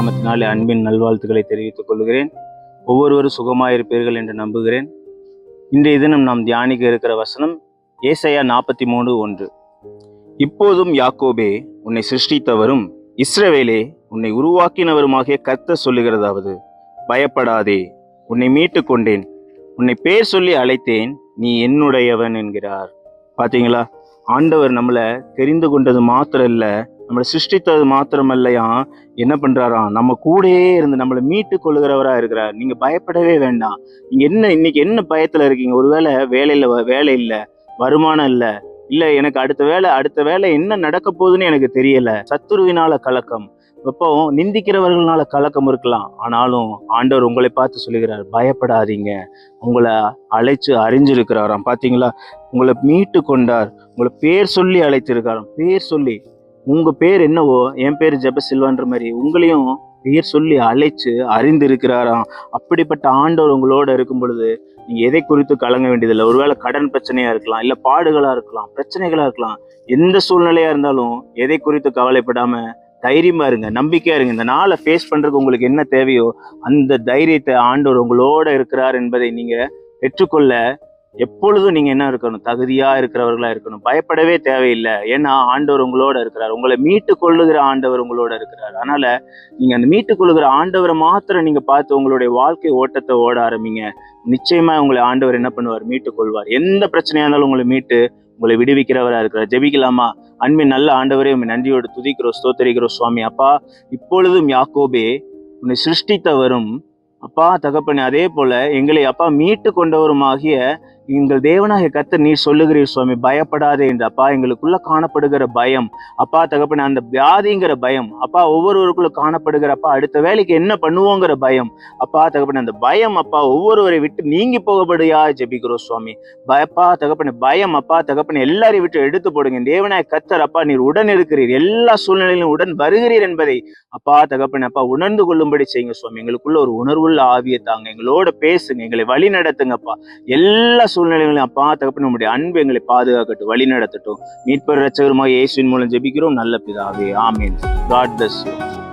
நாமத்தினாலே அன்பின் நல்வாழ்த்துக்களை தெரிவித்துக் கொள்கிறேன். ஒவ்வொருவரும் சுகமாயிருப்பீர்கள் என்று நம்புகிறேன். இன்றைய தினம் நாம் தியானிக்க இருக்கிற வசனம் ஏசாயா 43:1. இப்போதும் யாக்கோபே உன்னை சிருஷ்டித்தவரும் இஸ்ரவேலே உன்னை உருவாக்கினவருமாகிய கர்த்தர் சொல்லுகிறதாவது, பயப்படாதே, உன்னை மீட்டு கொண்டேன், உன்னை பேர் சொல்லி அழைத்தேன், நீ என்னுடையவன் என்கிறார். பாத்தீங்களா, ஆண்டவர் நம்மளை தெரிந்து கொண்டது மாத்திரம் இல்ல, நம்மளை சிருஷ்டித்தது மாத்திரமல்லையா, என்ன பண்றாராம், நம்ம கூடயே இருந்து நம்மளை மீட்டு கொள்ளுகிறவரா இருக்கிறார். நீங்க பயப்படவே வேண்டாம். நீங்க இன்னைக்கு என்ன பயத்துல இருக்கீங்க? ஒருவேளை வேலை இல்லை, வருமானம் இல்லை, எனக்கு அடுத்த வேலை என்ன நடக்க போகுதுன்னு எனக்கு தெரியல, சத்துருவினால கலக்கம், இப்போ நிந்திக்கிறவர்களால கலக்கம் இருக்கலாம். ஆனாலும் ஆண்டவர் உங்களை பார்த்து சொல்லுகிறார், பயப்படாதீங்க, உங்களை அழைச்சு அறிஞ்சிருக்கிறாராம். பாத்தீங்களா, உங்களை மீட்டு கொண்டார், உங்களை பேர் சொல்லி அழைத்திருக்காராம். பேர் சொல்லி, உங்க பேர் என்னவோ, என் பேர் ஜெபசில்வான்ற மாதிரி உங்களையும் பேர் சொல்லி அழைச்சு அறிந்திருக்கிறாராம். அப்படிப்பட்ட ஆண்டவர் உங்களோட இருக்கும் பொழுது நீங்க எதை குறித்து கலங்க வேண்டியதில்லை. ஒருவேளை கடன் பிரச்சனையா இருக்கலாம், இல்ல பாடுகளா இருக்கலாம், பிரச்சனைகளா இருக்கலாம், எந்த சூழ்நிலையா இருந்தாலும் எதை குறித்து கவலைப்படாம தைரியமா இருங்க, நம்பிக்கையா இருங்க. இந்த நாளை ஃபேஸ் பண்றதுக்கு உங்களுக்கு என்ன தேவையோ அந்த தைரியத்தை ஆண்டவர் உங்களோட இருக்கிறார் என்பதை நீங்க பெற்றுக்கொள்ள எப்பொழுதும் நீங்க என்ன இருக்கணும், தகுதியா இருக்கிறவர்களா இருக்கணும். பயப்படவே தேவையில்லை. ஏன்னா ஆண்டவர் உங்களோட இருக்கிறார். உங்களை மீட்டு கொள்ளுகிற ஆண்டவர் உங்களோட இருக்கிறார். அதனால நீங்க அந்த மீட்டு கொள்ளுகிற ஆண்டவரை மாத்திரம் நீங்க பார்த்து உங்களுடைய வாழ்க்கை ஓட்டத்தை ஓட ஆரம்பிங்க. நிச்சயமா உங்களை ஆண்டவர் என்ன பண்ணுவார், மீட்டு கொள்வார். எந்த பிரச்சனையா இருந்தாலும் உங்களை மீட்டு உங்களை விடுவிக்கிறவரா இருக்கிறார். ஜெபிக்கலாமா? அன்பின் நல்ல ஆண்டவரே, உண்மை நன்றியோடு துதிக்கிறோம், ஸ்தோத்தரிக்கிறோம் சுவாமி. அப்பா, இப்பொழுதும் யாக்கோபே உன்னை சிருஷ்டித்தவரும் அப்பா தகப்பனே, அதே போல எங்களை அப்பா மீட்டு கொண்டவருமாகிய எங்கள் தேவனாகிய கர்த்தர் நீர் சொல்லுகிறீர் சுவாமி, பயப்படாதே என்று. அப்பா, எங்களுக்குள்ள காணப்படுகிற பயம் அப்பா தகப்பனே, அந்த வியாதிங்கிற பயம் அப்பா, ஒவ்வொருவருக்குள்ள காணப்படுகிற அப்பா அடுத்த வேலைக்கு என்ன பண்ணுவோங்கிற பயம் அப்பா தகப்பனே, அந்த பயம் அப்பா ஒவ்வொருவரை விட்டு நீங்கி போகபடியா ஜெபிக்கிறோம் சுவாமி. அப்பா தகப்பனே, பயம் அப்பா தகப்பனே எல்லாரையும் விட்டு எடுத்து போடுங்க. தேவனாகிய கர்த்தர் அப்பா நீர் உடன் இருக்கிறீர், எல்லா சூழ்நிலையிலும் உடன் வருகிறீர் என்பதை அப்பா தகப்பனே அப்பா உணர்ந்து கொள்ளும்படி செய்யுங்க சுவாமி. எங்களுக்குள்ள ஒரு உணர்வுள்ள ஆவியை தாங்க, எங்களோட பேசுங்க, எங்களை வழி நடத்துங்கப்பா. எல்லா சூழ்நிலைகளையும் அப்பா தகப்பனே உம்முடைய அன்பு எங்களை பாதுகாக்கட்டும், வழி நடத்தட்டும். மீட்பர் இரட்சகருமாகிய இயேசுவின் மூலம் ஜெபிக்கிறோம் நல்ல பிதாவே, ஆமென். God bless you.